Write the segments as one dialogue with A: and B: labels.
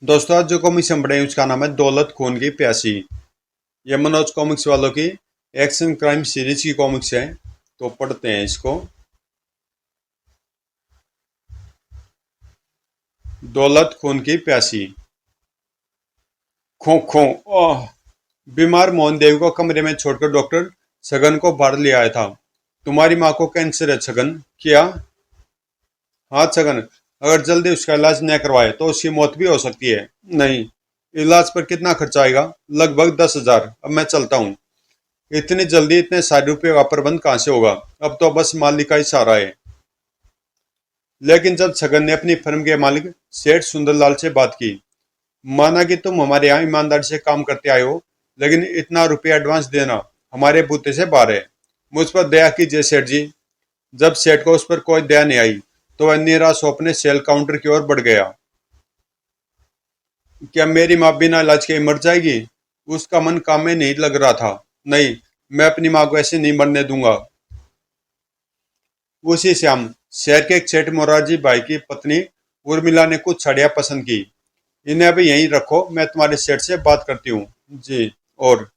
A: दोस्तों आज जो कॉमिक्स हम पढ़े उसका नाम है दौलत खून की प्यासी। ये मनोज कॉमिक्स वालों की एक्शन क्राइम सीरीज की कॉमिक्स है। तो पढ़ते हैं इसको। दौलत खून की प्यासी। खो खो ओह। बीमार मोहन देव को कमरे में छोड़कर डॉक्टर छगन को बाहर ले आया था। तुम्हारी माँ को कैंसर है छगन। क्या? हाँ छगन, अगर जल्दी उसका इलाज न करवाए तो उसकी मौत भी हो सकती है। नहीं, इलाज पर कितना खर्चा आएगा? लगभग 10,000। अब मैं चलता हूँ। इतनी जल्दी इतने सारे रुपये का प्रबंध कहाँ से होगा? अब तो बस मालिक का ही सहारा है। लेकिन जब छगन ने अपनी फर्म के मालिक सेठ सुंदरलाल से बात की, माना कि तुम हमारे यहाँ ईमानदारी से काम करते आए हो, लेकिन इतना रुपया एडवांस देना हमारे बूते से बाहर है। मुझ पर दया कीजिए सेठ जी। जब सेठ को उस पर कोई दया नहीं आई तो वह निराश हो अपने सेल काउंटर की ओर बढ़ गया। क्या मेरी माँ बिना इलाज के मर जाएगी? उसका मन काम में नहीं लग रहा था। नहीं, मैं अपनी माँ को ऐसे नहीं मरने दूंगा। उसी शाम शहर के एक सेठ मोरारजी भाई की पत्नी उर्मिला ने कुछ साड़ियाँ पसंद की। इन्हें अभी यहीं रखो, मैं तुम्हारे सेठ से बात करती हूँ। जी। और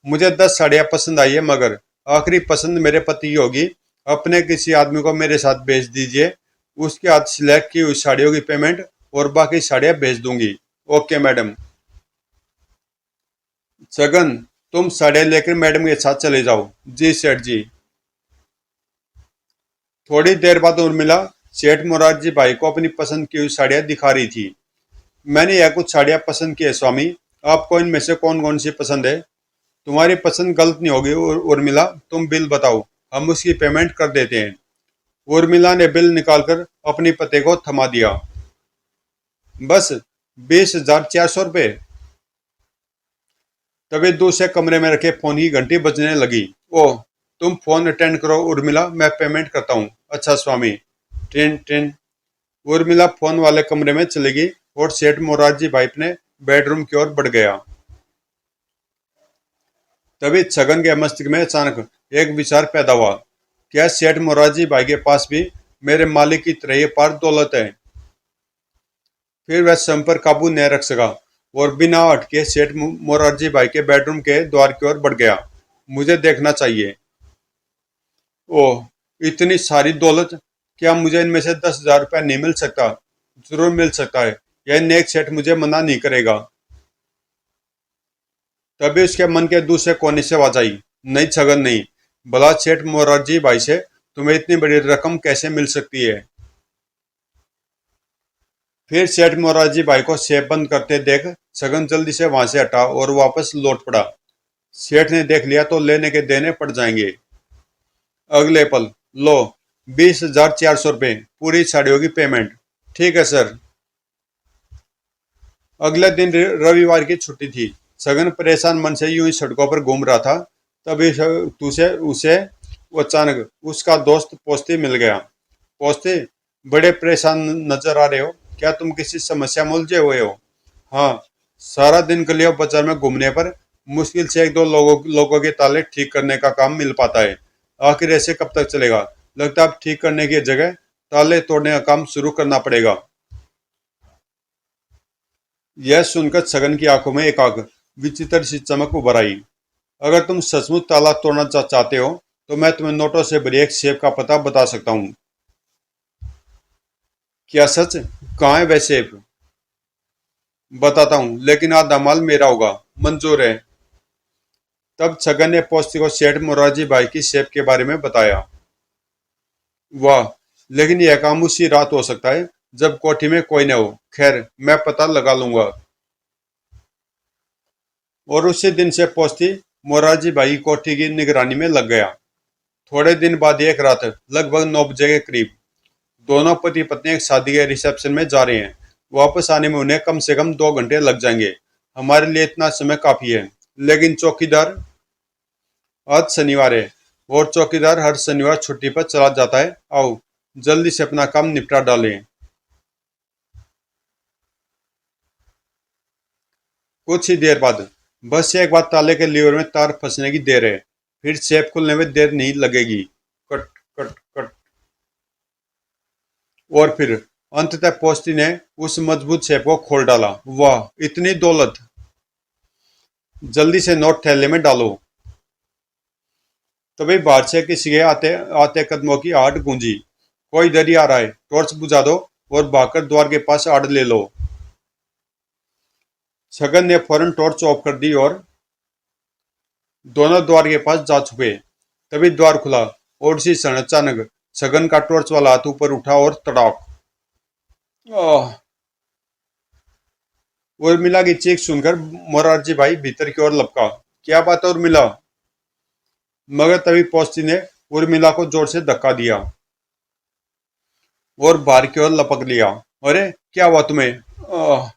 A: मुझे 10 साड़ियाँ पसंद आई है, मगर आखिरी पसंद मेरे पति की होगी। अपने किसी आदमी को मेरे साथ भेज दीजिए। उसके हाथ सिलेक्ट की हुई साड़ियों की पेमेंट और बाकी साड़ियाँ भेज दूंगी। Okay madam. छगन, तुम साड़ियाँ लेकर मैडम के साथ चले जाओ। जी सेठ जी। थोड़ी देर बाद उर्मिला सेठ मोरारजी भाई को अपनी पसंद की हुई साड़ियाँ दिखा रही थी। मैंने यह कुछ साड़ियाँ पसंद की है स्वामी, आपको इनमें से कौन कौन सी पसंद है? तुम्हारी पसंद गलत नहीं होगी उर्मिला, तुम बिल बताओ, हम उसकी पेमेंट कर देते हैं। उर्मिला ने बिल निकालकर अपनी पते को थमा दिया। बस 20,400 रुपये। तभी दूसरे कमरे में रखे फोन की घंटी बजने लगी। ओह, तुम फोन अटेंड करो उर्मिला, मैं पेमेंट करता हूँ। अच्छा स्वामी। Train train. उर्मिला फोन वाले कमरे में चली गई और सेठ मोरारजी भाई अपने बेडरूम की ओर बढ़ गया। तभी छगन के मस्तिष्क में अचानक एक विचार पैदा हुआ। क्या सेठ मोरारजी भाई के पास भी मेरे मालिक की तरह ये पार दौलत है? फिर वह स्वयं पर काबू न रख सका और बिना अटके सेठ मोरारजी भाई के बेडरूम के द्वार की ओर बढ़ गया। मुझे देखना चाहिए। ओह, इतनी सारी दौलत! क्या मुझे इनमें से 10,000 रुपया नहीं मिल सकता? जरूर मिल सकता है। यह नेक सेठ मुझे मना नहीं करेगा। तभी उसके मन के दूसरे कोने से आवाज आई। नहीं छगन नहीं, भला सेठ मोरारजी भाई से तुम्हें इतनी बड़ी रकम कैसे मिल सकती है? फिर सेठ मोरारजी भाई को सेफ बंद करते देख छगन जल्दी से वहां से हटा और वापस लौट पड़ा। सेठ ने देख लिया तो लेने के देने पड़ जाएंगे। अगले पल, लो, 20,400 रुपये, पूरी साड़ियों की पेमेंट। ठीक है सर। अगले दिन रविवार की छुट्टी थी। छगन परेशान मन से यूं ही सड़कों पर घूम रहा था। तभी तुझे उसे अचानक उसका दोस्त पोस्ती मिल गया। पोस्ती, बड़े परेशान नजर आ रहे हो, क्या तुम किसी समस्या में उलझे हुए हो? हाँ, सारा दिन गलियों बाजार में घूमने पर मुश्किल से एक दो लोगों के ताले ठीक करने का काम मिल पाता है। आखिर ऐसे कब तक चलेगा? लगता है अब ठीक करने की जगह ताले तोड़ने का काम शुरू करना पड़ेगा। यह सुनकर छगन की आंखों में एक आग विचित्र सी चमक उभर आई। अगर तुम सचमुच ताला तोड़ना चाहते हो तो मैं तुम्हें नोटों से भरी एक सेफ का पता बता सकता हूँ। क्या सच? कहाँ है वह सेफ? बताता हूँ, लेकिन आधा माल मेरा होगा। मंजूर है। तब छगन ने पोस्ती को सेठ मोरारजी भाई की सेफ के बारे में बताया। वाह, लेकिन यह काम उसी रात हो सकता है जब कोठी में कोई न हो। खैर, मैं पता लगा लूंगा। और उसी दिन से पोस्ती मोरारजी भाई की कोठी की निगरानी में लग गया। थोड़े दिन बाद एक रात लगभग 9 बजे के करीब दोनों पति पत्नी एक शादी के रिसेप्शन में जा रहे हैं। वापस आने में उन्हें कम से कम 2 घंटे लग जाएंगे। हमारे लिए इतना समय काफी है। लेकिन चौकीदार, आज शनिवार है और चौकीदार हर शनिवार छुट्टी पर चला जाता है। आओ, जल्दी से अपना काम निपटा डालें। कुछ ही देर बाद बस एक बार ताले के लीवर में तार फंसने की देर है। फिर सेफ खुलने में देर नहीं लगेगी। Cut cut cut. और फिर अंततः पोस्ती ने उस मजबूत सेफ को खोल डाला। वाह, इतनी दौलत! जल्दी से नोट थैले में डालो। तभी बाहर से किसी के आते आते कदमों की आहट गूंजी। कोई इधर ही आ रहा है, टॉर्च बुझा दो और भागकर द्वार के पास आड़ ले लो। छगन ने फौरन टॉर्च ऑफ कर दी और दोनों द्वार के पास जा छुपे। तभी द्वार खुला और उसी क्षण अचानक छगन का टॉर्च वाला हाथ ऊपर उठा और तड़ाक। आह! उर्मिला की चीख सुनकर मोरारजी भाई भीतर की ओर लपका। क्या बात है उर्मिला? मगर तभी पोस्ती ने उर्मिला को जोर से धक्का दिया और बाहर की ओर लपक लिया। अरे क्या हुआ तुम्हें? आह!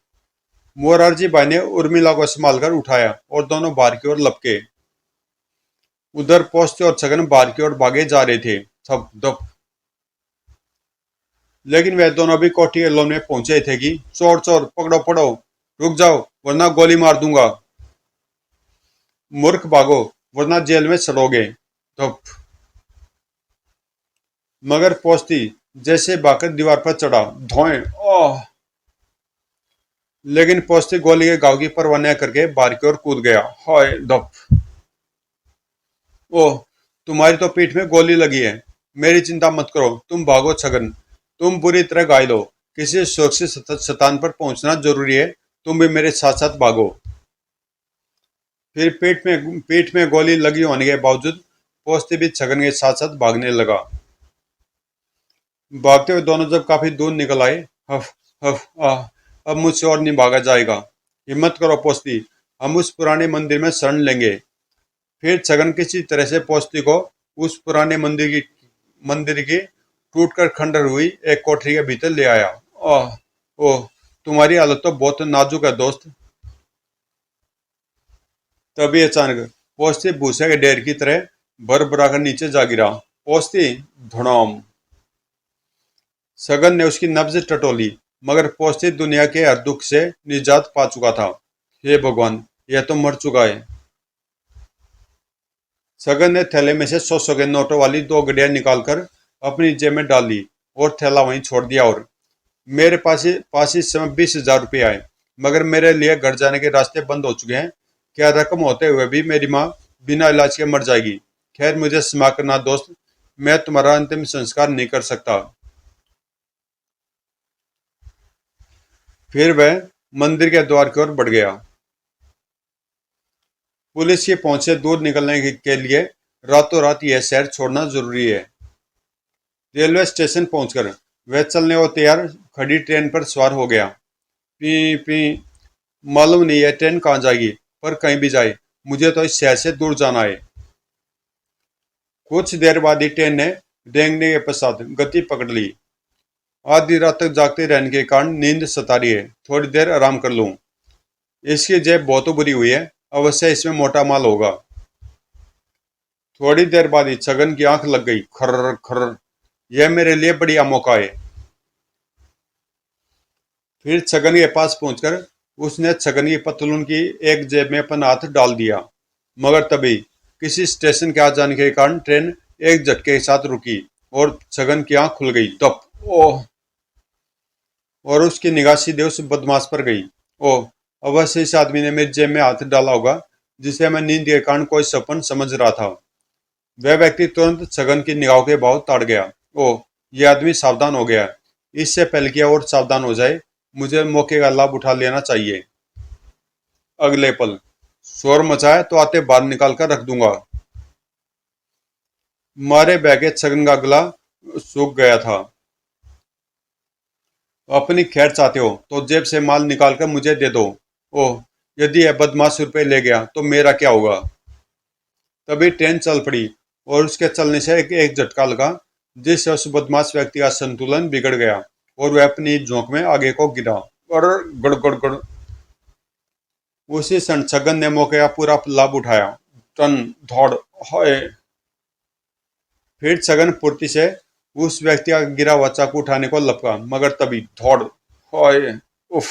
A: मोरारजी भाई ने उर्मिला को संभाल कर उठाया और दोनों बाहर की ओर लपके। उधर पोस्ती और छगन बाहर की ओर भागे जा रहे थे। थप थप। लेकिन वे दोनों भी कोठी एलोन में पहुंचे थे कि चोर चोर पकड़ो पकड़ो, रुक जाओ वरना गोली मार दूंगा। मूर्ख भागो वरना जेल में सड़ोगे। धप। मगर पोस्ती जैसे भागकर दीवार पर चढ़ा, धोए। ओह! लेकिन पोस्ती गोली के घाव की परवाह न करके बाहर की ओर कूद गया। हाय! धप। ओह! तुम्हारी तो पीठ में गोली लगी है। मेरी चिंता मत करो, तुम भागो छगन। तुम बुरी तरह घायल हो, किसी सुरक्षित स्थान पर पहुंचना जरूरी है। तुम भी मेरे साथ साथ भागो। फिर पीठ में गोली लगी होने के बावजूद पोस्ती भी छगन के साथ साथ भागने लगा। भागते हुए दोनों जब काफी दूर निकल आए, हफ हफ आह, अब मुझसे और नहीं भागा जाएगा। हिम्मत करो पोस्ती, हम उस पुराने मंदिर में शरण लेंगे। फिर छगन किसी तरह से पोस्ती को उस पुराने मंदिर की टूटकर खंडर हुई एक कोठरी के भीतर ले आया। आह! ओह! तुम्हारी हालत तो बहुत नाजुक है दोस्त। तभी अचानक पोस्ती भूसे के ढेर की तरह भर कर नीचे जा गिरा। पोस्ती! धड़ाम! छगन ने उसकी नब्ज टटोली, मगर पोस्ती दुनिया के हर दुख से निजात पा चुका था। हे भगवान, यह तो मर चुका है। छगन ने थैले में से 100 के नोटों वाली 2 गड्डियां निकालकर अपनी जेब में डाल ली और थैला वहीं छोड़ दिया। और मेरे पास इस समय 20,000 रुपये आए, मगर मेरे लिए घर जाने के रास्ते बंद हो चुके हैं। क्या रकम होते हुए भी मेरी माँ बिना इलाज के मर जाएगी। खैर मुझे क्षमा करना दोस्त, मैं तुम्हारा अंतिम संस्कार नहीं कर सकता। फिर वह मंदिर के द्वार की ओर बढ़ गया। पुलिस की पहुंच से दूर निकलने के लिए रातों रात यह शहर छोड़ना जरूरी है। रेलवे स्टेशन पहुंचकर वह चलने और तैयार खड़ी ट्रेन पर सवार हो गया। P P. मालूम नहीं यह ट्रेन कहाँ जाएगी, पर कहीं भी जाए मुझे तो इस शहर से दूर जाना है। कुछ देर बाद ही ट्रेन ने रेंगने के पश्चात गति पकड़ ली। आधी रात तक जागते रहने के कारण नींद सता रही है, थोड़ी देर आराम कर लूं। इसकी जेब बहुत बुरी हुई है, अवश्य इसमें मोटा माल होगा। थोड़ी देर बाद ही छगन की आंख लग गई। खर्र खर्र, यह मेरे लिए बढ़िया मौका है। फिर छगन के पास पहुंचकर उसने छगन की पतलून की एक जेब में अपना हाथ डाल दिया। मगर तभी किसी स्टेशन के आ जाने के कारण ट्रेन एक झटके के साथ रुकी और छगन की आंख खुल गई। दप। ओह! और उसकी निगाह सीधे उस बदमाश पर गई। ओह! अवश्य इस आदमी ने मेरी जेब में हाथ डाला होगा, जिसे मैं नींद के कारण कोई सपन समझ रहा था। वह व्यक्ति तुरंत छगन की निगाहों के भाव ताड़ गया। ओह! यह आदमी सावधान हो गया। इससे पहले कि और सावधान हो जाए, मुझे मौके का लाभ उठा लेना चाहिए। अगले पल शोर मचाया तो आते बाहर निकाल कर रख दूंगा। मारे बहके छगन का गला सूख गया था। अपनी खैर चाहते हो तो जेब से माल निकाल कर मुझे दे दो। ओह! यदि यह बदमाश रुपये ले गया तो मेरा क्या होगा। तभी ट्रेन चल पड़ी और उसके चलने से एक झटका लगा, जिससे उस बदमाश व्यक्ति का संतुलन बिगड़ गया और वह अपनी झोंक में आगे को गिरा। और गड़ गड़ गड़। उसी क्षण छगन ने मौके का पूरा लाभ उठाया। टन धौड़। हाय! फिर छगन फुर्ती से उस व्यक्ति का गिरा हुआ चाकू उठाने को लपका, मगर तभी धौड़। हाय! उफ!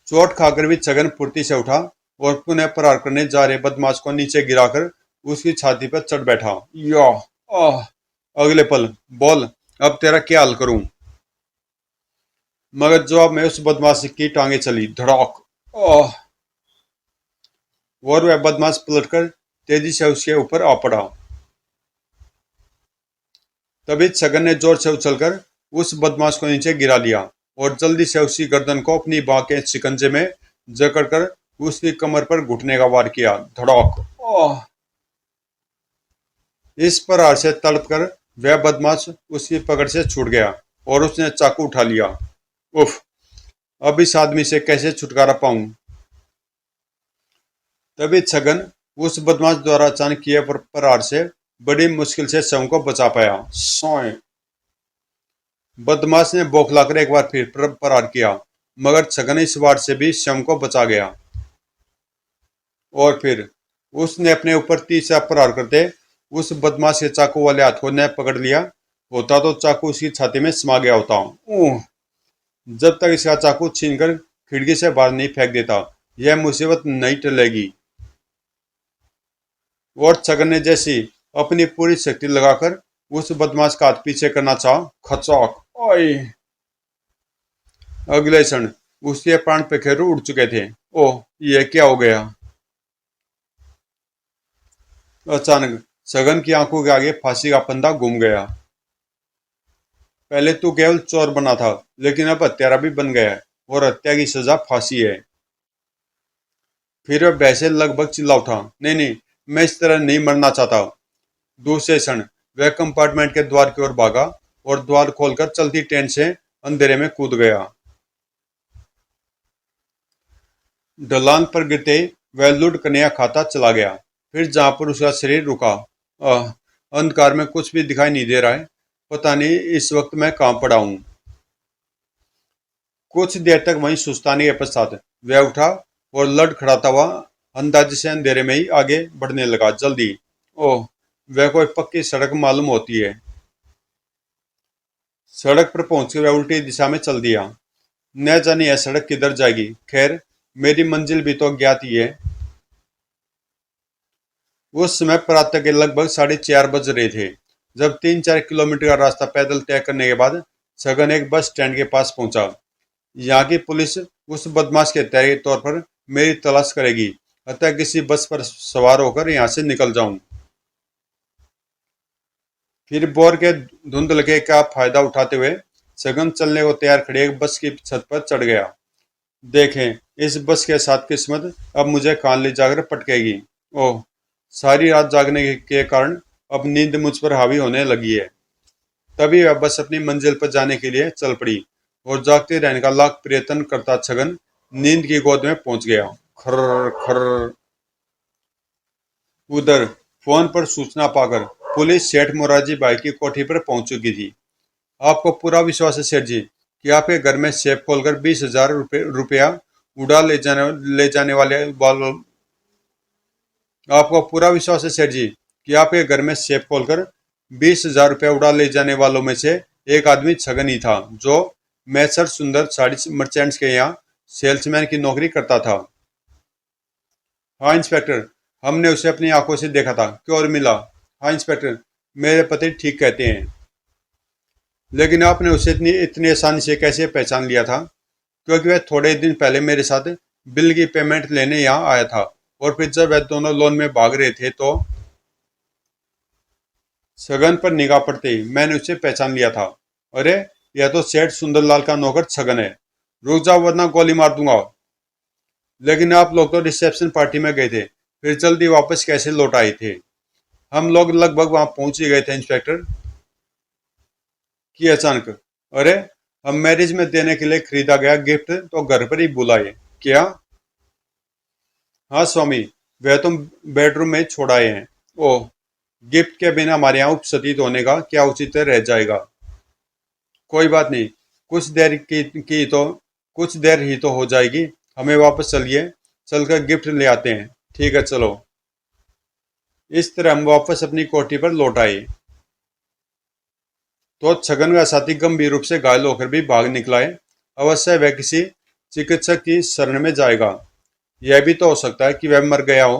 A: चोट खाकर भी छगन फुर्ती से उठा और पुनः प्रहार करने जा रहे बदमाश को नीचे गिराकर उसकी छाती पर चढ़ बैठा। या! आह! अगले पल बोल, अब तेरा क्या हाल करूं? मगर जवाब में उस बदमाश की टांगे चली, धड़ाक। ओह! और वह बदमाश पलटकर तेजी से उसके ऊपर आ पड़ा। तभी छगन ने जोर से उछलकर उस बदमाश को नीचे गिरा दिया और जल्दी से उसकी गर्दन को अपनी बाह के शिकंजे में जकड़कर उसकी कमर पर घुटने का वार किया, धड़ाक। ओह! इस प्रहार से तड़पकर वह बदमाश उसकी पकड़ से छूट गया और उसने चाकू उठा लिया। उफ! अब इस आदमी से कैसे छुटकारा पाऊं? तभी छगन उस बदमाश द्वारा अचानक किए प्रहार से बड़ी मुश्किल से शव को बचा पाया। सोए! बदमाश ने बौखलाकर एक बार फिर प्रहार किया, मगर छगन इस बार से भी शव को बचा गया। और फिर उसने अपने ऊपर तीसरा प्रहार करते उस बदमाश के चाकू वाले हाथ को न पकड़ लिया होता तो चाकू उसकी छाती में समा गया होता। ऊह! जब तक इसका चाकू छीनकर खिड़की से बाहर नहीं फेंक देता, यह मुसीबत नहीं टलेगी। और छगन ने जैसी अपनी पूरी शक्ति लगाकर उस बदमाश का हाथ पीछे करना चाहा, खचाक! ओए! अगले क्षण उसके प्राण पखेरु उड़ चुके थे। ओह! यह क्या हो गया? अचानक छगन की आंखों के आगे फांसी का फंदा घूम गया। पहले तू केवल चोर बना था, लेकिन अब हत्यारा भी बन गया है और हत्या की सजा फांसी है। फिर वह वैसे लगभग चिल्ला उठा, नहीं नहीं, मैं इस तरह नहीं मरना चाहता। दूसरे क्षण वह कंपार्टमेंट के द्वार की ओर भागा और द्वार खोलकर चलती ट्रेन से अंधेरे में कूद गया। ढलान पर गिरते ही वह लुढ़ कन्या खाता चला गया। फिर जहां पर उसका शरीर रुका, अंधकार में कुछ भी दिखाई नहीं दे रहा है। पता नहीं इस वक्त मैं कहां पड़ा हूं। कुछ देर तक वहीं सुस्ताने के पश्चात वह उठा और लड़खड़ाता हुआ अंदाजे से अंधेरे में ही आगे बढ़ने लगा। जल्दी! ओह! वह कोई पक्की सड़क मालूम होती है। सड़क पर पहुंचकर वह उल्टी दिशा में चल दिया। न जाने यह सड़क किधर जाएगी। खैर, मेरी मंजिल भी तो ज्ञात ही है। उस समय प्रातः के लगभग 4:30 बज रहे थे जब 3-4 किलोमीटर का रास्ता पैदल तय करने के बाद छगन एक बस स्टैंड के पास पहुंचा। यहाँ की पुलिस उस बदमाश के हत्यारे के तौर पर मेरी तलाश करेगी, अतः किसी बस पर सवार होकर यहाँ से निकल जाऊं। फिर बोर के धुंधलके का फायदा उठाते हुए छगन चलने को तैयार खड़ी एक बस की छत पर चढ़ गया। देखें, इस बस के साथ किस्मत अब मुझे कहाँ ले जाकर पटकेगी। ओह! सारी रात जागने के कारण अब नींद मुझ पर हावी होने लगी है। तभी वह बस अपनी मंजिल पर जाने के लिए चल पड़ी और जागते रहने का लाख प्रयत्न करता छगन नींद की गोद में पहुंच गया। खर्र खर्र। उधर फोन पर सूचना पाकर पुलिस सेठ मोरारजी भाई की कोठी पर पहुंच चुकी थी। आपको पूरा विश्वास है सेठ जी कि आपके घर में सेफ खोलकर 20,000 रुपया उड़ा ले जाने वाले वालों आपको पूरा विश्वास है सेठ जी कि आपके घर में सेफ खोलकर 20,000 रुपया उड़ा ले जाने वालों में से एक आदमी छगन ही था, जो मैसर सुंदर साड़ी मर्चेंट्स के यहाँ सेल्समैन की नौकरी करता था। हाँ इंस्पेक्टर, हमने उसे अपनी आंखों से देखा था। क्यों और मिला? हाँ इंस्पेक्टर, मेरे पति ठीक कहते हैं। लेकिन आपने उसे इतनी आसानी से कैसे पहचान लिया था? क्योंकि वह थोड़े दिन पहले मेरे साथ बिल की पेमेंट लेने यहाँ आया था और फिर जब वह दोनों लोन में भाग रहे थे तो छगन पर निगाह पड़ते ही मैंने उसे पहचान लिया था। अरे, यह तो सेठ सुंदरलाल का नौकर छगन है। रुक जाओ वरना गोली मार दूंगा। लेकिन आप लोग तो रिसेप्शन पार्टी में गए थे, फिर जल्दी वापस कैसे लौट आए थे? हम लोग लगभग वहां पहुंच ही गए थे इंस्पेक्टर कि अचानक, अरे, हम मैरिज में देने के लिए खरीदा गया गिफ्ट तो घर पर ही बुलाए। क्या? हाँ स्वामी, वह तुम बेडरूम में छोड़ आए हैं। ओह! गिफ्ट के बिना हमारे यहाँ उपस्थित होने का क्या उचित रह जाएगा? कोई बात नहीं, कुछ देर ही तो हो जाएगी। हमें वापस चलिए, चलकर गिफ्ट ले आते हैं। ठीक है, चलो। इस तरह हम वापस अपनी कोठी पर लौट आए तो छगन का साथी गंभीर रूप से घायल होकर भी भाग निकला है। अवश्य वह किसी चिकित्सक की शरण में जाएगा। यह भी तो हो सकता है कि वह मर गया हो।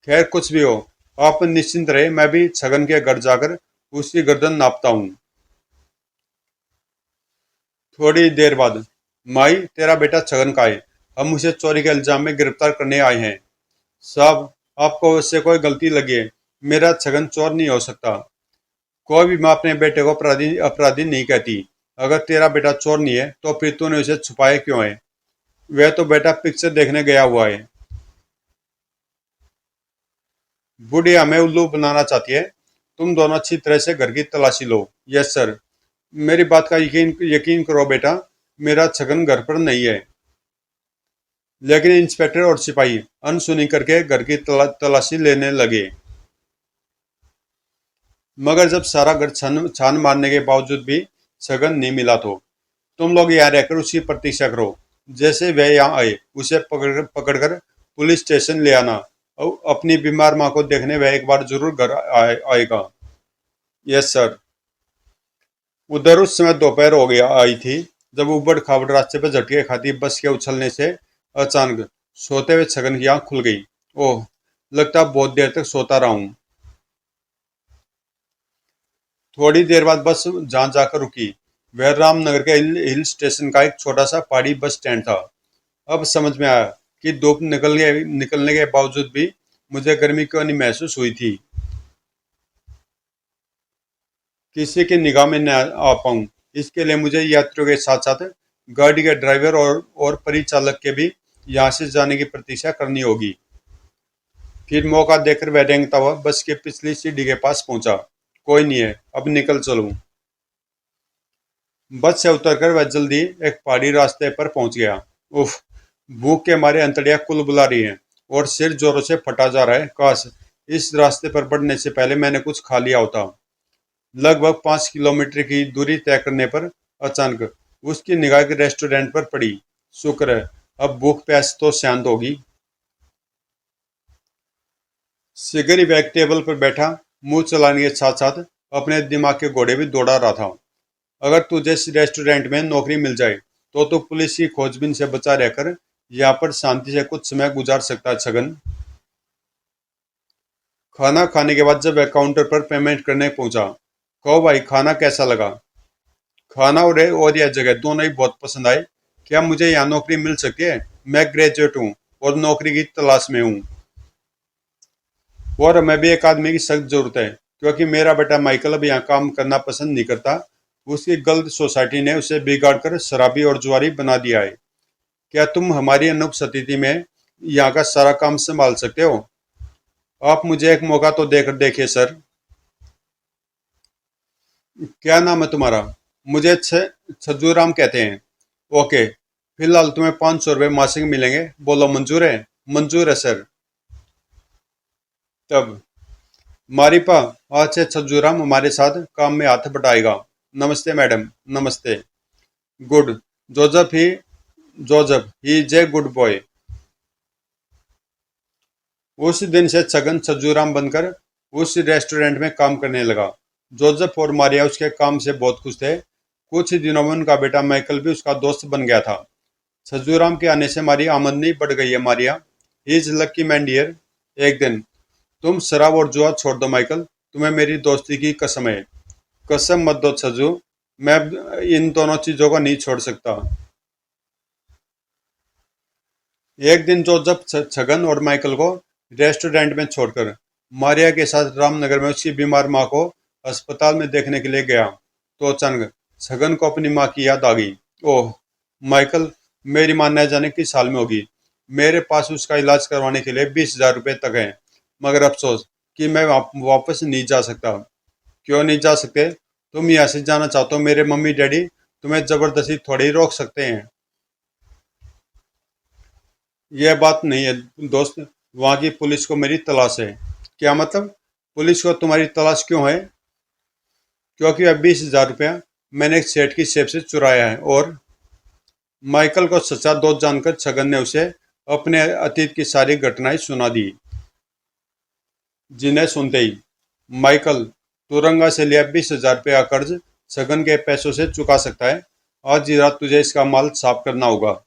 A: खैर, कुछ भी हो, आप निश्चिंत रहे, मैं भी छगन के घर जाकर उसकी गर्दन नापता हूँ। थोड़ी देर बाद, माई तेरा बेटा छगन का है, हम उसे चोरी के इल्जाम में गिरफ्तार करने आए हैं। साहब, आपको उससे कोई गलती लगी है, मेरा छगन चोर नहीं हो सकता। कोई भी माँ अपने बेटे को अपराधी अपराधी नहीं कहती। अगर तेरा बेटा चोर नहीं है तो फिर तूने उसे छुपाया क्यों है? वह तो बेटा पिक्चर देखने गया हुआ है। बुढ़िया हमें उल्लू बनाना चाहती है। तुम दोनों अच्छी तरह से घर की तलाशी लो। Yes sir. मेरी बात का यकीन यकीन करो बेटा, मेरा छगन घर पर नहीं है। लेकिन इंस्पेक्टर और सिपाही अनसुनी करके घर की तलाशी लेने लगे। मगर जब सारा घर छान छान मारने के बावजूद भी छगन नहीं मिला तो तुम लोग यहाँ रहकर उसकी प्रतीक्षा करो। जैसे वह यहाँ आए उसे पकड़कर पुलिस स्टेशन ले आना। और अपनी बीमार माँ को देखने वह एक बार जरूर घर आएगा। Yes sir. उधर उस समय दोपहर हो गया आई थी, जब उबड़ खाबड़ रास्ते पर झटके खाती बस के उछलने से अचानक सोते हुए छगन की आंख खुल गई। ओह, लगता बहुत देर तक सोता रहा हूं। थोड़ी देर बाद बस जहां जाकर रुकी वह रामनगर के हिल स्टेशन का एक छोटा सा पहाड़ी बस स्टैंड था। अब समझ में आया कि धूप निकलने के बावजूद भी मुझे गर्मी क्यों नहीं महसूस हुई थी। किसी की निगाह में न आ पाऊं, इसके लिए मुझे यात्रियों के साथ साथ गाड़ी के ड्राइवर और परिचालक के भी यहाँ से जाने की प्रतीक्षा करनी होगी। फिर मौका देकर वह रेंगता हुआ बस के पिछली सीढ़ी के पास पहुंचा। कोई नहीं है, अब निकल चलूं। बस से उतरकर वह जल्दी एक पहाड़ी रास्ते पर पहुंच गया। उफ, भूख के मारे अंतड़ियां कुल बुला रही हैं और सिर जोरों से फटा जा रहा है। काश इस रास्ते पर बढ़ने से पहले मैंने कुछ खा लिया होता। लगभग 5 किलोमीटर की दूरी तय करने पर अचानक उसकी निगाह के रेस्टोरेंट पर पड़ी। शुक्र है, अब भूख प्यास तो शांत होगी। सिगरी बैग टेबल पर बैठा मुंह चलाने के साथ साथ अपने दिमाग के घोड़े भी दौड़ा रहा था। अगर तुझे इस रेस्टोरेंट में नौकरी मिल जाए तो पुलिस की खोजबीन से बचा रहकर यहाँ पर शांति से कुछ समय गुजार सकता है छगन। खाना खाने के बाद जब वह काउंटर पर पेमेंट करने पहुंचा, कहो भाई खाना कैसा लगा? खाना और यह जगह दोनों ही बहुत पसंद आए। क्या मुझे यहाँ नौकरी मिल सकती है? मैं ग्रेजुएट हूँ और नौकरी की तलाश में हूँ। और हमें भी एक आदमी की सख्त जरूरत है, क्योंकि मेरा बेटा माइकल अब यहाँ काम करना पसंद नहीं करता। उसकी गलत सोसाइटी ने उसे बिगाड़ कर शराबी और जुआरी बना दिया है। क्या तुम हमारी अनुपस्थिति में यहाँ का सारा काम संभाल सकते हो? आप मुझे एक मौका तो देकर देखिए सर। क्या नाम है तुम्हारा? मुझे छज्जू राम कहते हैं। ओके, फिलहाल तुम्हें 500 रुपये मासिक मिलेंगे। बोलो मंजूर है? मंजूर है सर। तब मारिपा, आज से छज्जू राम हमारे साथ काम में हाथ बटाएगा। नमस्ते मैडम। नमस्ते। Good. Joseph he Joseph he is a good boy. उस दिन से छगन छज्जूराम बनकर उस रेस्टोरेंट में काम करने लगा। जोसेफ और मारिया उसके काम से बहुत खुश थे। कुछ ही दिनों में उनका बेटा माइकल भी उसका दोस्त बन गया था। छज्जूराम के आने से हमारी आमदनी बढ़ गई है Maria. He is lucky man dear. एक दिन तुम शराब और जुआ छोड़ दो माइकल, तुम्हें मेरी दोस्ती की कसम है। कसम मत दो छज्जू, मैं इन दोनों चीजों को नहीं छोड़ सकता। एक दिन जोसेफ छगन और माइकल को रेस्टोरेंट में छोड़कर मारिया के साथ रामनगर में उसकी बीमार माँ को अस्पताल में देखने के लिए गया तो अचानक छगन को अपनी माँ की याद आ गई। ओह माइकल, मेरी माँ न जाने किस हाल में होगी। मेरे पास उसका इलाज करवाने के लिए 20,000 रुपये तक हैं, मगर अफसोस कि मैं वापस नहीं जा सकता। क्यों नहीं जा सकते? तुम यहाँ से जाना चाहते हो, मेरे मम्मी डैडी तुम्हें जबरदस्ती थोड़ी रोक सकते हैं। यह बात नहीं है दोस्त, वहाँ की पुलिस को मेरी तलाश है। क्या मतलब? पुलिस को तुम्हारी तलाश क्यों है? क्योंकि वह 20,000 रुपया मैंने एक सेठ की सेब से चुराया है। और माइकल को सच्चा दोस्त जानकर छगन ने उसे अपने अतीत की सारी घटनाएं सुना दी, जिन्हें सुनते ही माइकल तुरंगा से लिया 20,000 रुपया कर्ज छगन के पैसों से चुका सकता है। आज ही रात तुझे इसका माल साफ करना होगा।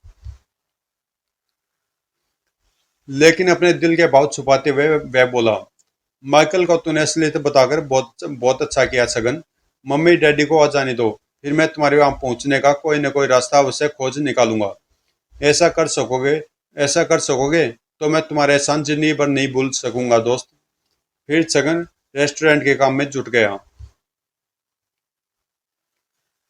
A: लेकिन अपने दिल के भाव छुपाते हुए वह बोला, माइकल को तूने असलियत बताकर बहुत बहुत अच्छा किया छगन। मम्मी डैडी को आ जाने दो, फिर मैं तुम्हारे वहां पहुंचने का कोई न कोई रास्ता अवश्य खोज निकालूंगा। ऐसा कर सकोगे ऐसा कर सकोगे तो मैं तुम्हारे एहसान जिंदगी भर नहीं भूल सकूंगा दोस्त। फिर छगन रेस्टोरेंट के काम में जुट गया।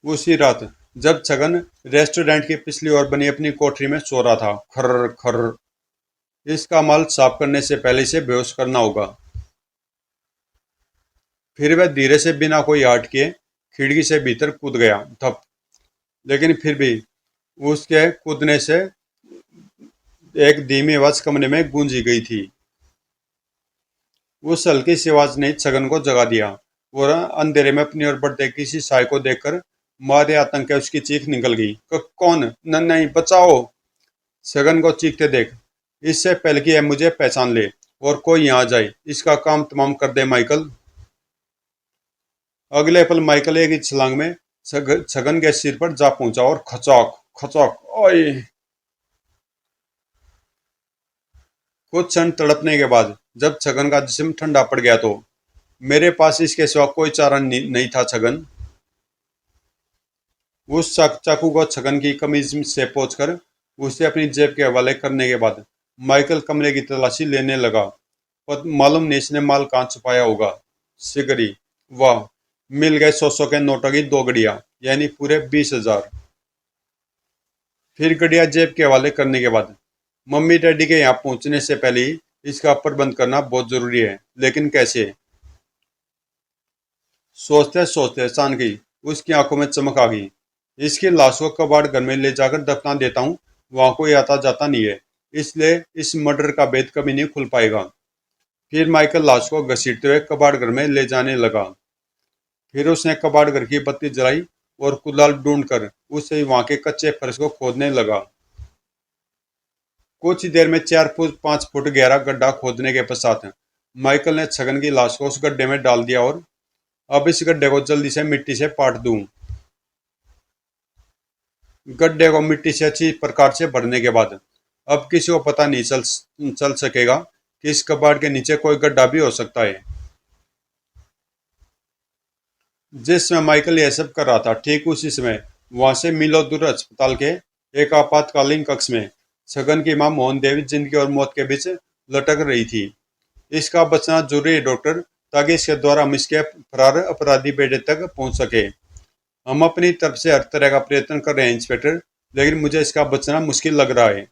A: उसी रात जब छगन रेस्टोरेंट की पिछली ओर बनी अपनी कोठरी में सो रहा था, खर्र खर्र, इसका माल साफ करने से पहले इसे बेहोश करना होगा। फिर वह धीरे से बिना कोई आर्ट किए खिड़की से भीतर कूद गया, धप। लेकिन फिर भी उसके कूदने से एक धीमी आवाज कमरे में गूंजी गई थी। उस हल्की सी आवाज ने छगन को जगा दिया और अंधेरे में अपनी ओर बढ़ते किसी साय को देखकर मारे आतंक के उसकी चीख निकल गई। कौन? नहीं, बचाओ!" छगन को चीखते देख, इससे पहले कि यह मुझे पहचान ले और कोई यहाँ आ जाए, इसका काम तमाम कर दे माइकल। अगले पल माइकल एक ही छलांग में छगन के सिर पर जा पहुंचा और खचौक खचौक, ओए! कुछ क्षण तड़पने के बाद जब छगन का जिस्म ठंडा पड़ गया तो, मेरे पास इसके सिवा कोई चारा नहीं था छगन। उस चाकू को छगन की कमीज से पोंछकर उसे अपनी जेब के हवाले करने के बाद माइकल कमरे की तलाशी लेने लगा। पर मालूम नहीं इसने माल कहाँ छुपाया होगा। सिगरी, वाह! मिल गए 100 के नोटों की 2 गड़िया, यानी पूरे 20,000। फिर गड़िया जेब के हवाले करने के बाद मम्मी डैडी के यहाँ पहुंचने से पहले ही इसका प्रबंध करना बहुत जरूरी है, लेकिन कैसे? सोचते सोचते अचानक ही उसकी आंखों में चमक आ गई। इसकी लाश को कबाड़ घर में ले जाकर दफना देता हूँ, वहां कोई आता जाता नहीं है, इसलिए इस मर्डर का भेद कभी नहीं खुल पाएगा। फिर माइकल लाश को घसीटते हुए कबाड़ घर में ले जाने लगा। फिर उसने कबाड़ घर की बत्ती जलाई और कुदाल ढूंढकर उसे वहां के कच्चे फर्श को खोदने लगा। कुछ ही देर में 4 फुट 5 फुट गहरा गड्ढा खोदने के पश्चात माइकल ने छगन की लाश को उस गड्ढे में डाल दिया और अब इस गड्ढे को जल्दी से मिट्टी से पाट दूं। गड्ढे को मिट्टी से अच्छी प्रकार से भरने के बाद अब किसी को पता नहीं चल सकेगा कि इस कबाड़ के नीचे कोई गड्ढा भी हो सकता है। जिस समय माइकल यह सब कर रहा था, ठीक उसी समय वहां से मीलों दूर अस्पताल के एक आपातकालीन कक्ष में छगन की मां मोहन देवी जिंदगी और मौत के बीच लटक रही थी। इसका बचना जरूरी है डॉक्टर, ताकि इसके द्वारा हम इसके फरार अपराधी बेटे तक पहुंच सके। हम अपनी तरफ से हर तरह का प्रयत्न कर रहे हैं इंस्पेक्टर, लेकिन मुझे इसका बचना मुश्किल लग रहा है।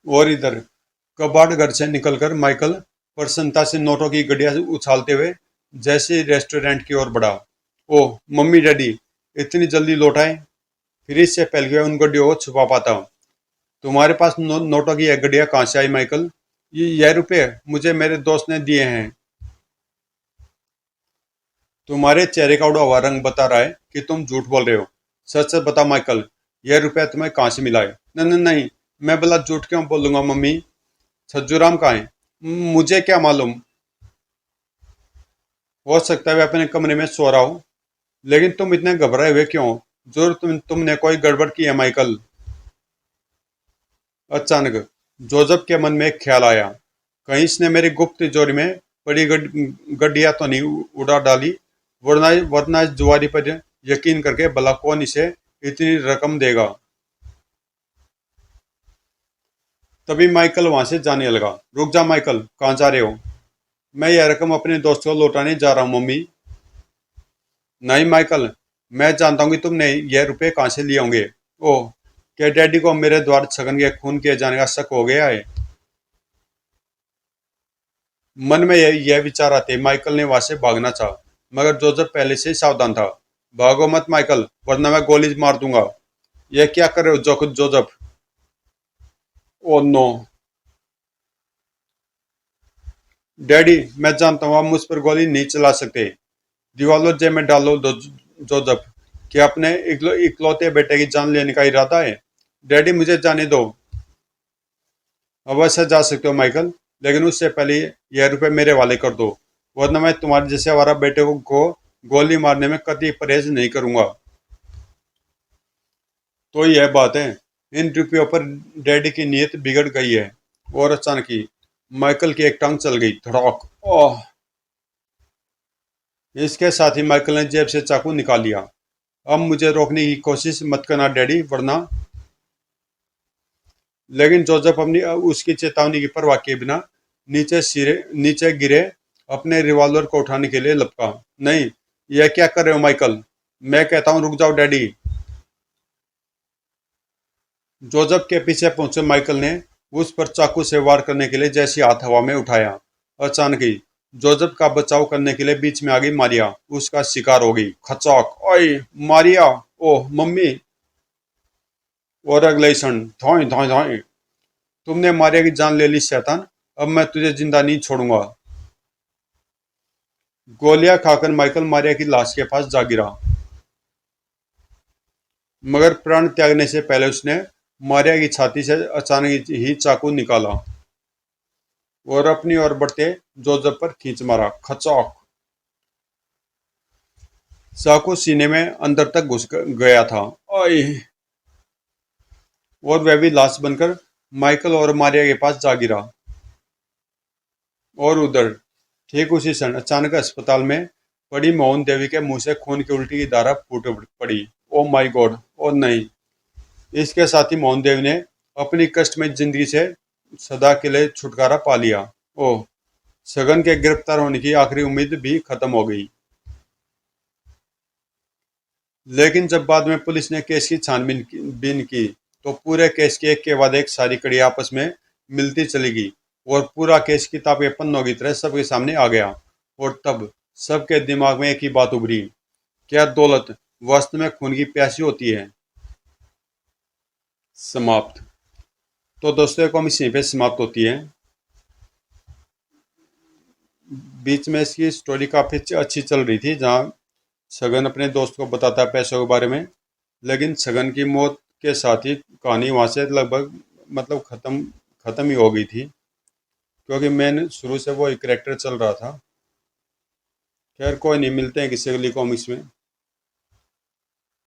A: और इधर कबाड़ घर से निकलकर माइकल प्रसन्नता से नोटों की गड्डियां उछालते हुए जैसे ही रेस्टोरेंट की ओर बढ़ा। ओह मम्मी डैडी, इतनी जल्दी लौट आए। फिर इससे पहले कि मैं उन गड्डियों को छुपा पाता हूँ, तुम्हारे पास नोटों की यह गड्डियां कहाँ से आई माइकल? यह रुपये मुझे मेरे दोस्त ने दिए हैं। तुम्हारे चेहरे का उड़ा हुआ रंग बता रहा है कि तुम झूठ बोल रहे हो। सच सच बता माइकल, यह रुपया तुम्हें कहाँ से मिला है? नहीं नहीं नहीं, मैं भला झूठ क्यों बोलूंगा मम्मी? छज्जूराम कहाँ है? मुझे क्या मालूम, हो सकता है वह अपने कमरे में सो रहा हो। लेकिन तुम इतने घबराए हुए क्यों? जरूर तुमने कोई गड़बड़ की है माइकल। अचानक जोजब के मन में एक ख्याल आया, कहीं इसने मेरी गुप्त तिजोरी में पड़ी गड्डियां तो नहीं उड़ा डाली, वरना वरना इस जुआरी पर यकीन करके भला कौन इसे इतनी रकम देगा। तभी माइकल वहां से जाने लगा। रुक जा माइकल, कहाँ जा रहे हो? मैं यह रकम अपने दोस्त को लौटाने जा रहा हूँ मम्मी। नहीं माइकल, मैं जानता हूँ कि तुमने यह रुपये कहाँ से लिए होंगे। ओह, क्या डैडी को मेरे द्वारा छगन के खून किए जाने का शक हो गया है? मन में यह विचार आते माइकल ने वहां से भागना चाहा, मगर जोजफ पहले से ही सावधान था। भागो मत माइकल, वरना मैं गोली मार दूंगा। यह क्या कर रहे हो जोजफ? ओ नो डैडी, मैं जानता हूँ आप मुझ पर गोली नहीं चला सकते। रिवॉल्वर जेब में डालो जोजफ। क्या अपने इकलौते बेटे की जान लेने का इरादा है? डैडी मुझे जाने दो। अवश्य जा सकते हो माइकल, लेकिन उससे पहले यह रुपये मेरे वाले कर दो, वरना मैं तुम्हारे जैसे हमारा बेटे को गोली मारने में कतई परहेज नहीं करूंगा। तो यह बात है, इन रुपयों पर डैडी की नीयत बिगड़ गई है। और अचानक ही माइकल की एक टांग चल गई, धड़ाक। ओह! इसके साथ ही माइकल ने जेब से चाकू निकाल लिया। अब मुझे रोकने की कोशिश मत करना डैडी, वरना। लेकिन जोसेफ अपनी उसकी चेतावनी की परवाह किए बिना नीचे गिरे अपने रिवॉल्वर को उठाने के लिए लपका। नहीं, यह क्या कर रहे हो माइकल? मैं कहता हूं रुक जाओ डैडी। जोसेफ के पीछे पहुंचे माइकल ने उस पर चाकू से वार करने के लिए जैसी हाथ हवा में उठाया। अचानक ही जोसेफ का बचाव करने के लिए बीच में आ गई मारिया, उसका शिकार हो गई। खचाक! ओए मारिया! ओह मम्मी! और अगले ही क्षण धोई धोई धोई, तुमने मारिया की जान ले ली शैतान, अब मैं तुझे जिंदा नहीं छोड़ूंगा। गोलियां खाकर माइकल मारिया की लाश के पास जा गिरा, मगर प्राण त्यागने से पहले उसने मारिया की छाती से अचानक ही चाकू निकाला और अपनी ओर बढ़ते जोसेफ पर खींच मारा। खचौक! चाकू सीने में अंदर तक घुस गया था। ओए! और वह भी लाश बनकर माइकल और मारिया के पास जा गिरा। और उधर ठीक उसी क्षण अचानक अस्पताल में पड़ी मोहन देवी के मुंह से खून की उल्टी की धारा फूट पड़ी। Oh my God! ओ नहीं! इसके साथ ही मोहन देवी ने अपनी कष्टमय जिंदगी से सदा के लिए छुटकारा पा लिया। ओह! सगन के गिरफ्तार होने की आखिरी उम्मीद भी खत्म हो गई। लेकिन जब बाद में पुलिस ने केस की छानबीन की तो पूरे केस की एक के बाद एक सारी कड़ी आपस में मिलती चली गई और पूरा केस किताब के पन्नों की तरह सबके सामने आ गया। और तब सबके दिमाग में एक ही बात उभरी, क्या दौलत वास्तव में खून की प्यासी होती है? समाप्त। तो दोस्तों कॉमिक यहीं पे समाप्त होती है। बीच में इसकी स्टोरी काफ़ी अच्छी चल रही थी, जहाँ छगन अपने दोस्त को बताता है पैसों के बारे में, लेकिन छगन की मौत के साथ ही कहानी वहाँ से लगभग मतलब ख़त्म ही हो गई थी, क्योंकि मेन शुरू से वो एक करेक्टर चल रहा था। खैर कोई नहीं, मिलते हैं किसी अगली कॉमिक्स में।